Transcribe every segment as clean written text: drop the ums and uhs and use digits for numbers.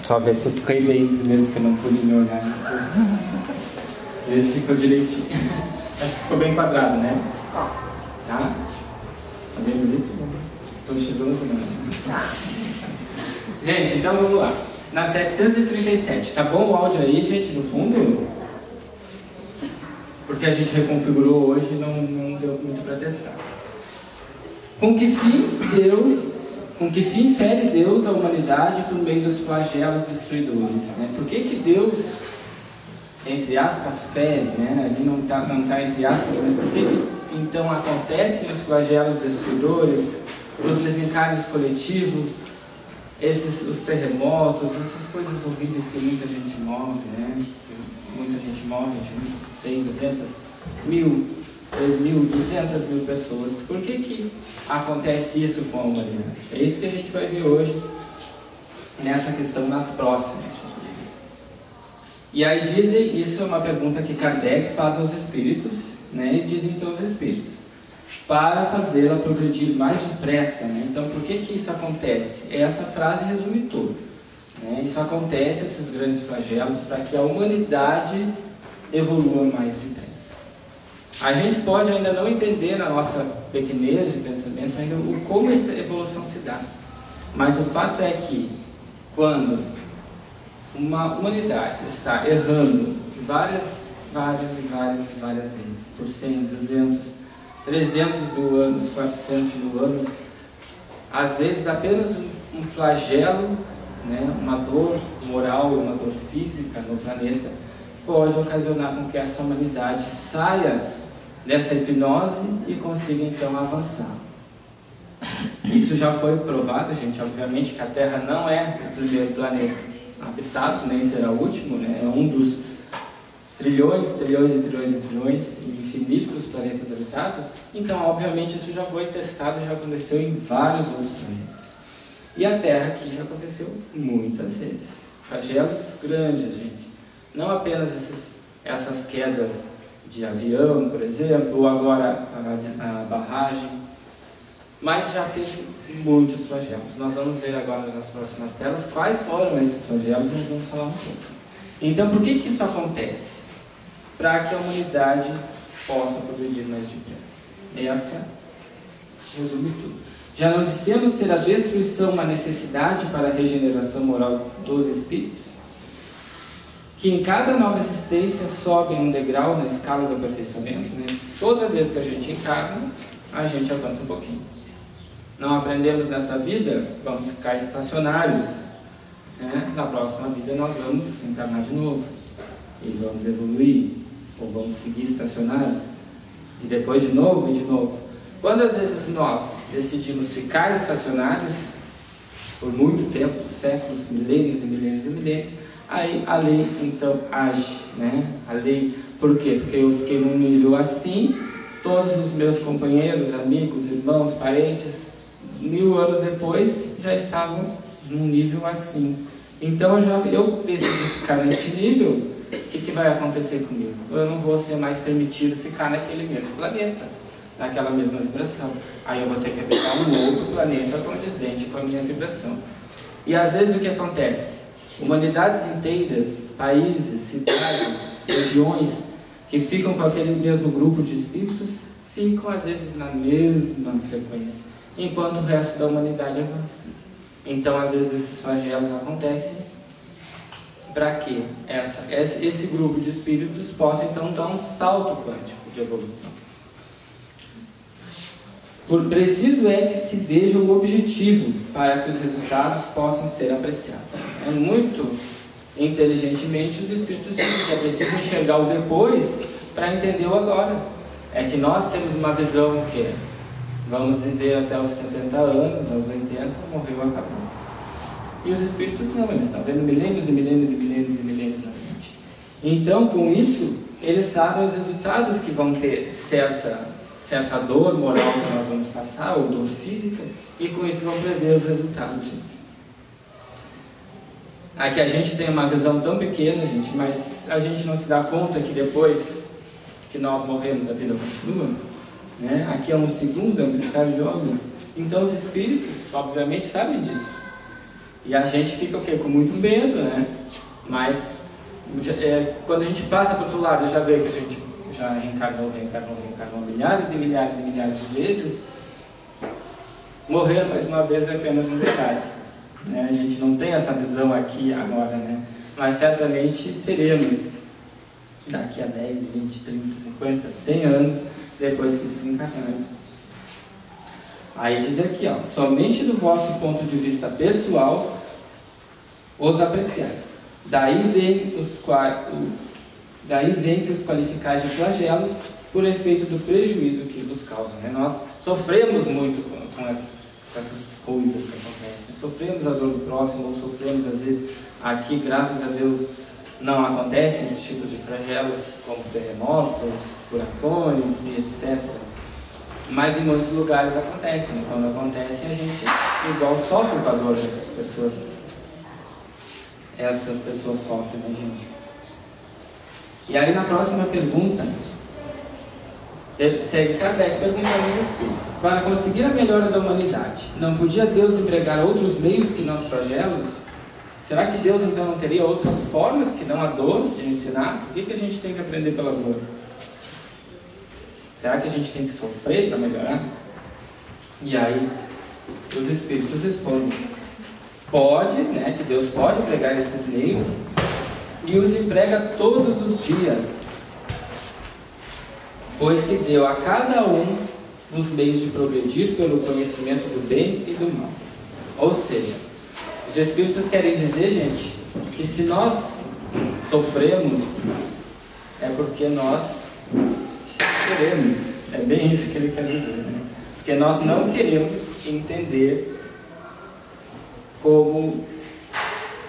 Só ver se eu fiquei bem primeiro, porque eu não pude me olhar. Ver se ficou direitinho. Acho que ficou bem quadrado, né? Tá? Tá bem bonito? Estou chegando também. Gente, então vamos lá. Na 737, tá bom o áudio aí, gente, no fundo? Porque a gente reconfigurou hoje e não deu muito para testar. Com que fim fere Deus a humanidade por meio dos flagelos destruidores? Né? Por que Deus, entre aspas, fere? Né? Ali não tá entre aspas, mas por que então acontecem os flagelos destruidores, os desencarnes coletivos, os terremotos, essas coisas horríveis que muita gente morre, né? Muita gente morre, 100, 200 mil, 3 mil, 200 mil pessoas. Por que acontece isso com a humanidade? É isso que a gente vai ver hoje, nessa questão nas próximas. E aí dizem, isso é uma pergunta que Kardec faz aos espíritos, né? E dizem então os espíritos, para fazê-la progredir mais depressa, né? Então por que isso acontece? Essa frase resume tudo, né? Isso acontece, esses grandes flagelos, para que a humanidade evolua mais depressa. A gente pode ainda não entender na nossa pequenez de pensamento ainda como essa evolução se dá, mas o fato é que quando uma humanidade está errando várias vezes, por 100, 200, 300 mil anos, 400 mil anos, às vezes apenas um flagelo, né, uma dor moral, uma dor física no planeta, pode ocasionar com que essa humanidade saia dessa hipnose e consiga então avançar. Isso já foi provado, gente, obviamente que a Terra não é o primeiro planeta habitado, nem será o último, né? É um dos trilhões e infinitos planetas habitados. Então, obviamente, isso já foi testado, já aconteceu em vários outros planetas. E a Terra aqui já aconteceu muitas vezes. Flagelos grandes, gente. Não apenas essas quedas de avião, por exemplo, ou agora a barragem, mas já teve muitos flagelos. Nós vamos ver agora nas próximas telas quais foram esses flagelos, nós vamos falar um pouco. Então, por que isso acontece? Para que a humanidade possa progredir mais depressa. Essa resume tudo. Já não dissemos ser a destruição uma necessidade para a regeneração moral dos espíritos? Que em cada nova existência sobem um degrau na escala do aperfeiçoamento, né? Toda vez que a gente encarna, a gente avança um pouquinho. Não aprendemos nessa vida, vamos ficar estacionários, né? Na próxima vida nós vamos encarnar de novo e vamos evoluir, ou vamos seguir estacionários, e depois de novo e de novo. Quando às vezes nós decidimos ficar estacionários por muito tempo, séculos, milênios e milênios e milênios, aí a lei então age, né? A lei, por quê? Porque eu fiquei num nível assim, todos os meus companheiros, amigos, irmãos, parentes, 1000 anos depois já estavam num nível assim. Então eu decidi ficar neste nível. O que vai acontecer comigo? Eu não vou ser mais permitido ficar naquele mesmo planeta, naquela mesma vibração. Aí eu vou ter que habitar um outro planeta condizente com a minha vibração. E às vezes o que acontece? Humanidades inteiras, países, cidades, regiões que ficam com aquele mesmo grupo de espíritos, ficam às vezes na mesma frequência, enquanto o resto da humanidade avança. Então às vezes esses flagelos acontecem para que esse grupo de espíritos possa então dar um salto quântico de evolução. Preciso é que se veja o objetivo para que os resultados possam ser apreciados. Muito inteligentemente os espíritos dizem que é preciso enxergar o depois para entender o agora. É que nós temos uma visão que vamos viver até os 70 anos, aos 80, morreu, acabou. E os espíritos não, eles estão vendo milênios e milênios e milênios e milênios na frente. Então, com isso, eles sabem os resultados que vão ter certa dor moral que nós vamos passar, ou dor física, e com isso vão prever os resultados, gente. Aqui a gente tem uma visão tão pequena, gente, mas a gente não se dá conta que depois que nós morremos a vida continua, né? Aqui é um segundo, é um piscar de olhos. Então os espíritos, obviamente, sabem disso. E a gente fica o quê? Com muito medo, né? Mas quando a gente passa para o outro lado, já vê que a gente já reencarnou milhares e milhares e milhares de vezes. Morrer mais uma vez é apenas um detalhe, né? A gente não tem essa visão aqui agora, né? Mas certamente teremos daqui a 10, 20, 30, 50, 100 anos depois que desencarnarmos. Aí diz aqui, ó, somente do vosso ponto de vista pessoal os apreciais. Daí vem que os qualificais de flagelos por efeito do prejuízo que vos causam, né? Nós sofremos muito com essas coisas que acontecem. Sofremos a dor do próximo, ou sofremos às vezes aqui, graças a Deus, não acontecem esses tipos de flagelos como terremotos, furacões e etc. Mas em muitos lugares acontecem, né? Quando acontecem, a gente igual sofre com a dor dessas pessoas. Essas pessoas sofrem, né, gente? E aí na próxima pergunta, segue Kardec perguntando aos espíritos: para conseguir a melhora da humanidade, não podia Deus empregar outros meios que não os flagelos? Será que Deus então não teria outras formas que não a dor de ensinar? Por que a gente tem que aprender pela dor? Será que a gente tem que sofrer para melhorar? E aí os espíritos respondem: pode, né, que Deus pode empregar esses meios e os emprega todos os dias, pois que deu a cada um os meios de progredir pelo conhecimento do bem e do mal. Ou seja, os espíritos querem dizer, gente, que se nós sofremos é porque nós queremos. É bem isso que ele quer dizer, né? Porque nós não queremos entender como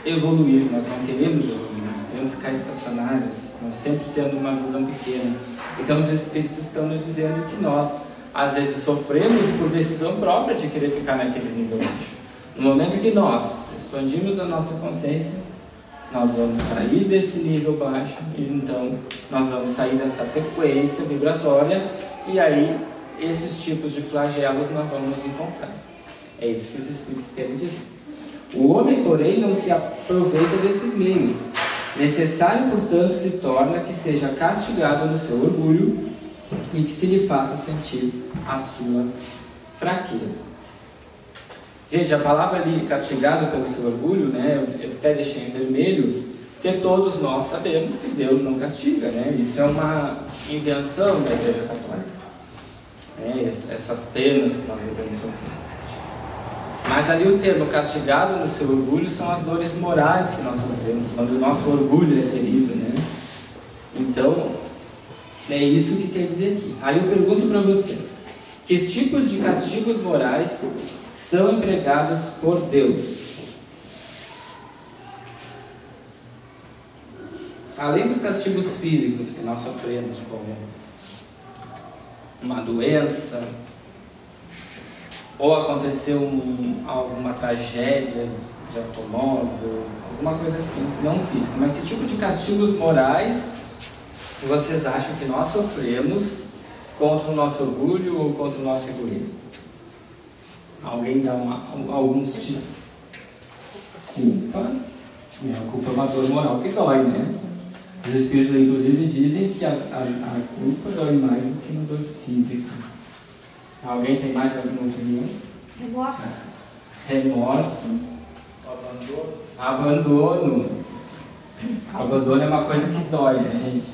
evoluir, nós não queremos evoluir, nós queremos ficar estacionários, nós sempre tendo uma visão pequena. Então os espíritos estão nos dizendo que nós, às vezes, sofremos por decisão própria de querer ficar naquele nível baixo. No momento que nós expandimos a nossa consciência, nós vamos sair desse nível baixo, e então nós vamos sair dessa frequência vibratória, e aí esses tipos de flagelos nós vamos encontrar. É isso que os espíritos querem dizer. O homem, porém, não se aproveita desses meios. Necessário, portanto, se torna que seja castigado no seu orgulho e que se lhe faça sentir a sua fraqueza. Gente, a palavra ali, castigado pelo seu orgulho, né, eu até deixei em vermelho, porque todos nós sabemos que Deus não castiga, né? Isso é uma invenção da Igreja Católica, né? Essas penas que nós devemos sofrer. Mas ali o termo castigado no seu orgulho são as dores morais que nós sofremos, quando o nosso orgulho é ferido, né? Então, é isso que quer dizer aqui. Aí eu pergunto para vocês: que tipos de castigos morais são empregados por Deus? Além dos castigos físicos que nós sofremos, como uma doença, ou aconteceu alguma tragédia de automóvel, alguma coisa assim, não física, mas que tipo de castigos morais vocês acham que nós sofremos contra o nosso orgulho ou contra o nosso egoísmo? Alguém dá alguns tipos? Culpa. A culpa é uma dor moral que dói, né? Os espíritos, inclusive, dizem que a culpa dói mais do que uma dor física. Alguém tem mais alguma opinião? Remorso. Remorso. Abandono. Abandono é uma coisa que dói, né, gente?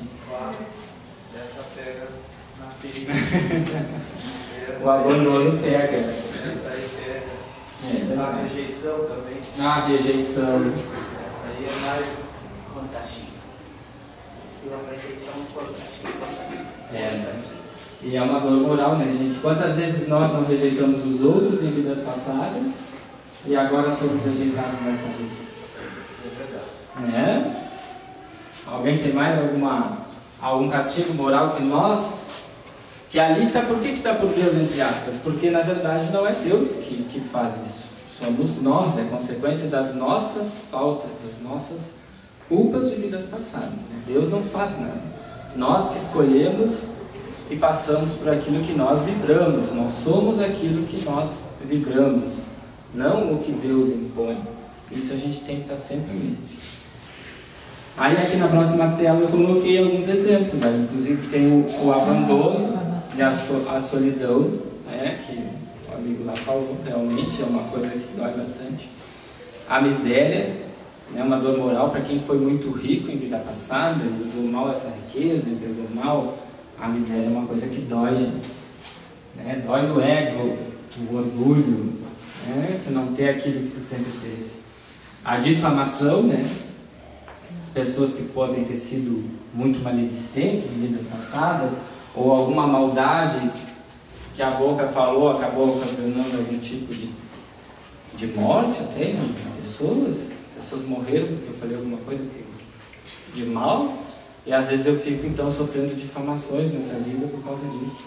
Essa pega na ferida. O abandono pega. Essa aí pega. A rejeição também. A rejeição. Essa aí é mais Contagia. E a rejeição contagia. É. E é uma dor moral, né, gente? Quantas vezes nós não rejeitamos os outros em vidas passadas e agora somos rejeitados nessa vida? É verdade. Né? Alguém tem mais algum castigo moral que nós... Que ali está, por que está por Deus, entre aspas? Porque na verdade não é Deus que faz isso. Somos nós, é consequência das nossas faltas, das nossas culpas de vidas passadas, né? Deus não faz nada. Nós que escolhemos e passamos por aquilo que nós vibramos. Nós somos aquilo que nós vibramos, não o que Deus impõe. Isso a gente tem que estar sempre em mente. Aí aqui na próxima tela eu coloquei alguns exemplos, né? Inclusive tem o abandono e a solidão, né? Que o amigo lá falou, realmente é uma coisa que dói bastante. A miséria, né? Uma dor moral para quem foi muito rico em vida passada e usou mal essa riqueza, e pegou mal. A miséria é uma coisa que dói, gente, né? Dói no ego, no orgulho, né? Tu não ter aquilo que tu sempre teve. A difamação, né? As pessoas que podem ter sido muito maledicentes em vidas passadas, ou alguma maldade que a boca falou acabou ocasionando algum tipo de morte até em pessoas morreram porque eu falei alguma coisa de mal, e às vezes eu fico então sofrendo difamações nessa vida por causa disso.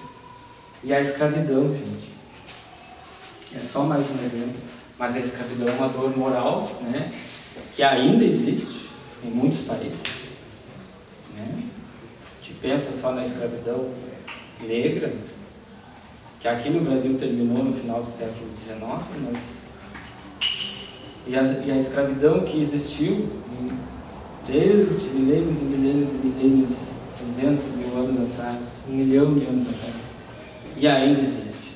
E a escravidão, gente, é só mais um exemplo, mas a escravidão é uma dor moral, né, que ainda existe em muitos países, né? A gente pensa só na escravidão negra, que aqui no Brasil terminou no final do século XIX, e a escravidão que existiu desde milênios e milênios e milênios, 200 mil anos atrás, 1 milhão de anos atrás, e ainda existe.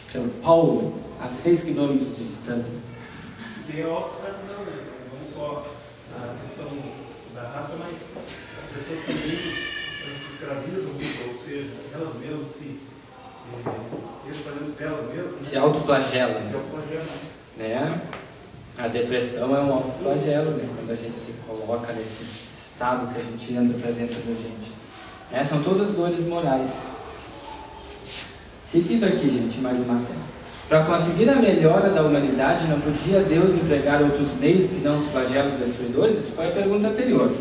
Então, Paulo, a 6 quilômetros de distância. Tem a autoescravidão, né? Não só a questão da raça, mas as pessoas também se escravizam, ou seja, elas mesmas se autoflagelam. Se autoflagelam. Né? A depressão é um autoflagelo, né? Quando a gente se coloca nesse estado que a gente entra para dentro da gente. Né? São todas dores morais. Seguindo aqui, gente, mais uma tela. Para conseguir a melhora da humanidade, não podia Deus empregar outros meios que não os flagelos destruidores? Isso foi a pergunta anterior.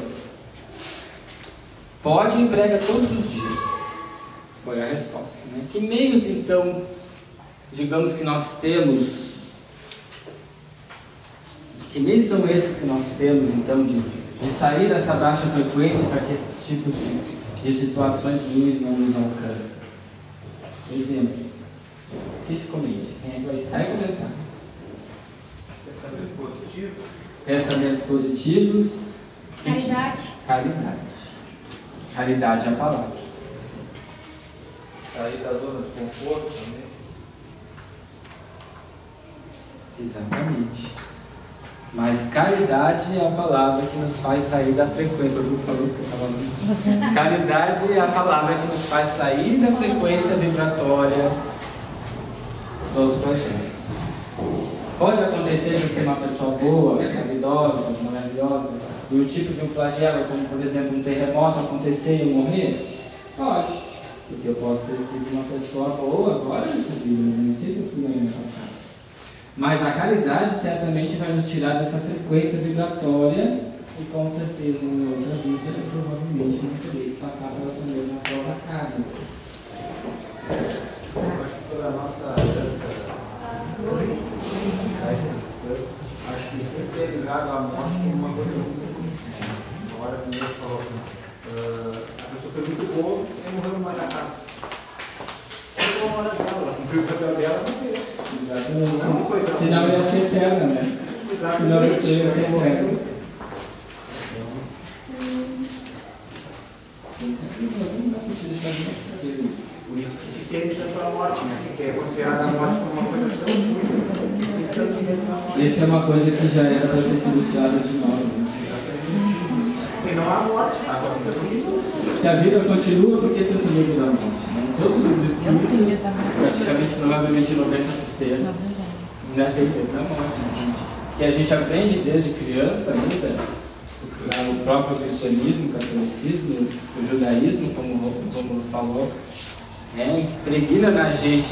Pode e emprega todos os dias. Foi a resposta. Né? Que meios, então, digamos que nós temos... Que meios são esses que nós temos, então, de sair dessa baixa frequência para que esses tipos de situações ruins não nos alcancem? Exemplos. Cite comente. Quem é que vai citar e comentar? Pensamentos positivos. Pensamentos positivos. Caridade. Caridade. Caridade é a palavra. Sair da zona de conforto também. Exatamente. Mas caridade é a palavra que nos faz sair da frequência. Eu falei que eu estava falando. Caridade é a palavra que nos faz sair da frequência vibratória dos flagelos. Pode acontecer de ser uma pessoa boa, caridosa, maravilhosa, e o tipo de um flagelo, como por exemplo um terremoto acontecer e eu morrer? Pode, porque eu posso ter sido uma pessoa boa agora nessa vida, mas eu não sei que eu fui na minha passada. Mas a caridade certamente vai nos tirar dessa frequência vibratória e com certeza em outra vida eu provavelmente não terei que passar por essa mesma prova kármica. Eu acho que toda a nossa herança, acho que sempre teve ligado à morte como uma coisa muito ruim. Na hora que Deus falou, a pessoa foi muito boa e morreu numa casa. Ela cumpriu o papel dela, morreu. Exatamente. Senão ia ser eterna, né? Exatamente. Senão isso ia ser eterna. Por isso que se teme tanto a morte, né? Porque é considerada a morte como uma coisa tão ruim. Isso é uma coisa que já era para ter sido tirada de nós, né? E não há morte, há só vida. Se a vida continua, por que tanto medo da morte? Né? Todos os estudos, praticamente, provavelmente 90%, ainda tem medo da morte, né, gente? Que a gente aprende desde criança ainda, o próprio cristianismo, o catolicismo, o judaísmo, como falou, né? Impregna na gente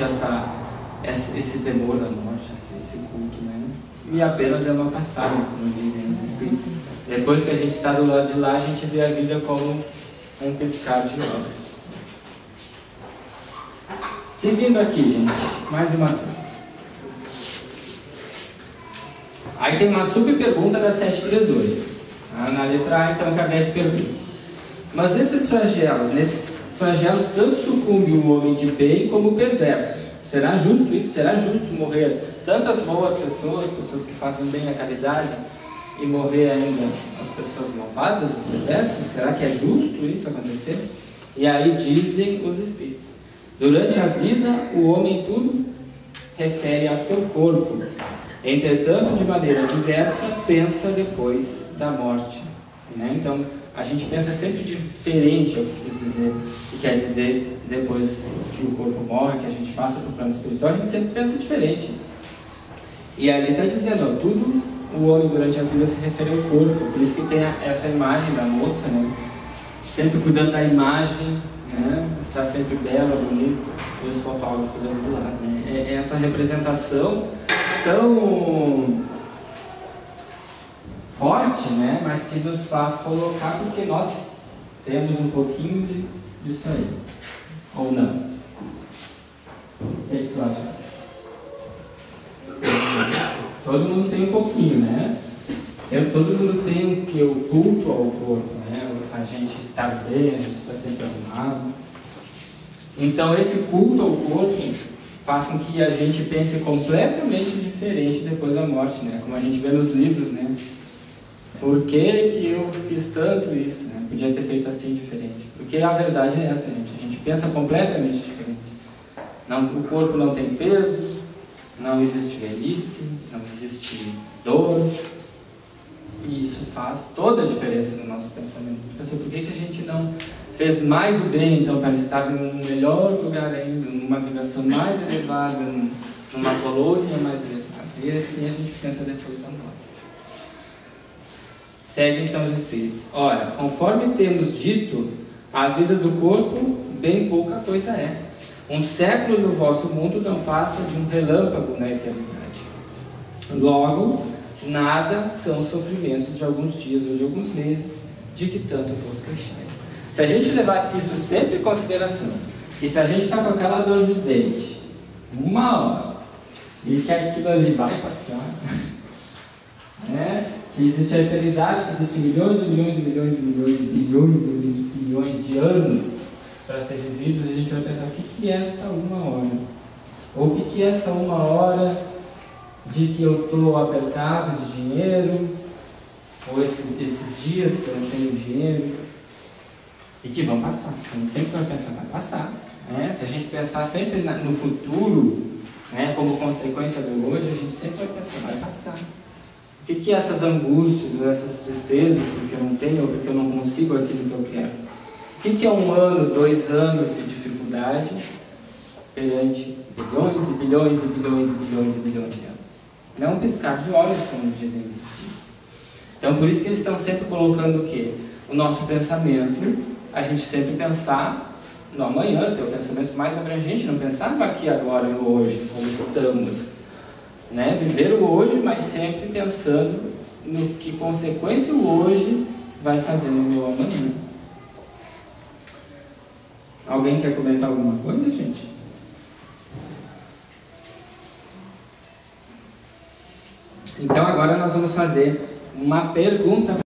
esse temor da morte, esse culto, né? E apenas é uma passagem, como dizem os espíritos. Depois que a gente está do lado de lá, a gente vê a vida como um piscar de olhos. Seguindo aqui, gente, mais uma turma. Aí tem uma subpergunta da 738. Na letra A, então, Kardec pergunta: mas nesses flagelos tanto sucumbe o homem de bem como o perverso. Será justo isso? Será justo morrer tantas boas pessoas, pessoas que fazem bem a caridade, e morrer ainda as pessoas malvadas, os perversos? Será que é justo isso acontecer? E aí dizem os Espíritos: durante a vida, o homem tudo refere a seu corpo. Entretanto, de maneira diversa, pensa depois da morte. Né? Então, a gente pensa sempre diferente, é o que quis dizer, que quer dizer depois que o corpo morre, que a gente passa para o plano espiritual, a gente sempre pensa diferente. E ali está dizendo, ó, tudo o homem durante a vida se refere ao corpo, por isso que tem essa imagem da moça, né? Sempre cuidando da imagem, né? Está sempre bela, bonita, e os fotógrafos ali do lado, né? É essa representação tão forte, né? Mas que nos faz colocar, porque nós temos um pouquinho disso aí, ou não? O que tu acha? Todo mundo tem um pouquinho, né? Todo mundo tem o que? O culto ao corpo, né? A gente estar bem, a gente está sempre arrumado. Então esse culto ao corpo faz com que a gente pense completamente diferente depois da morte, né? Como a gente vê nos livros, né? Por que eu fiz tanto isso, né? Podia ter feito assim diferente. Porque a verdade é essa, gente. A gente pensa completamente diferente. Não, o corpo não tem peso, não existe velhice, não existe dor. E isso faz toda a diferença no nosso pensamento. Por que a gente não fez mais o bem, então, para estar num melhor lugar ainda, numa vibração mais elevada, numa colônia mais elevada? E assim a gente pensa depois da morte. Segue então os Espíritos. Ora, conforme temos dito, a vida do corpo bem pouca coisa é. Um século no vosso mundo não passa de um relâmpago na eternidade. Logo, nada são sofrimentos de alguns dias ou de alguns meses, de que tanto vos queixais. Se a gente levasse isso sempre em consideração, e se a gente está com aquela dor de dente, 1 hora, e que aquilo ali vai passar, né? Que existe a eternidade, que existem milhões e milhões e milhões e milhões e bilhões e bilhões de anos para ser vividos, a gente vai pensar, o que é esta 1 hora? Ou o que é essa 1 hora de que eu estou apertado de dinheiro, ou esses dias que eu não tenho dinheiro, e que vão passar. A gente sempre vai pensar, vai passar. Né? Se a gente pensar sempre no futuro, né, como consequência do hoje, a gente sempre vai pensar, vai passar. O que é essas angústias, ou essas tristezas, porque eu não tenho, ou porque eu não consigo aquilo que eu quero? O que é 1 ano, 2 anos de dificuldade perante bilhões e bilhões e bilhões e bilhões e bilhões de anos? Não um piscar de olhos, como dizem os Espíritos. Então, por isso que eles estão sempre colocando o quê? O nosso pensamento, a gente sempre pensar no amanhã, ter o pensamento mais abrangente, não pensar no aqui, agora, no hoje, como estamos. Né? Viver o hoje, mas sempre pensando no que consequência o hoje vai fazer no meu amanhã. Alguém quer comentar alguma coisa, gente? Então agora nós vamos fazer uma pergunta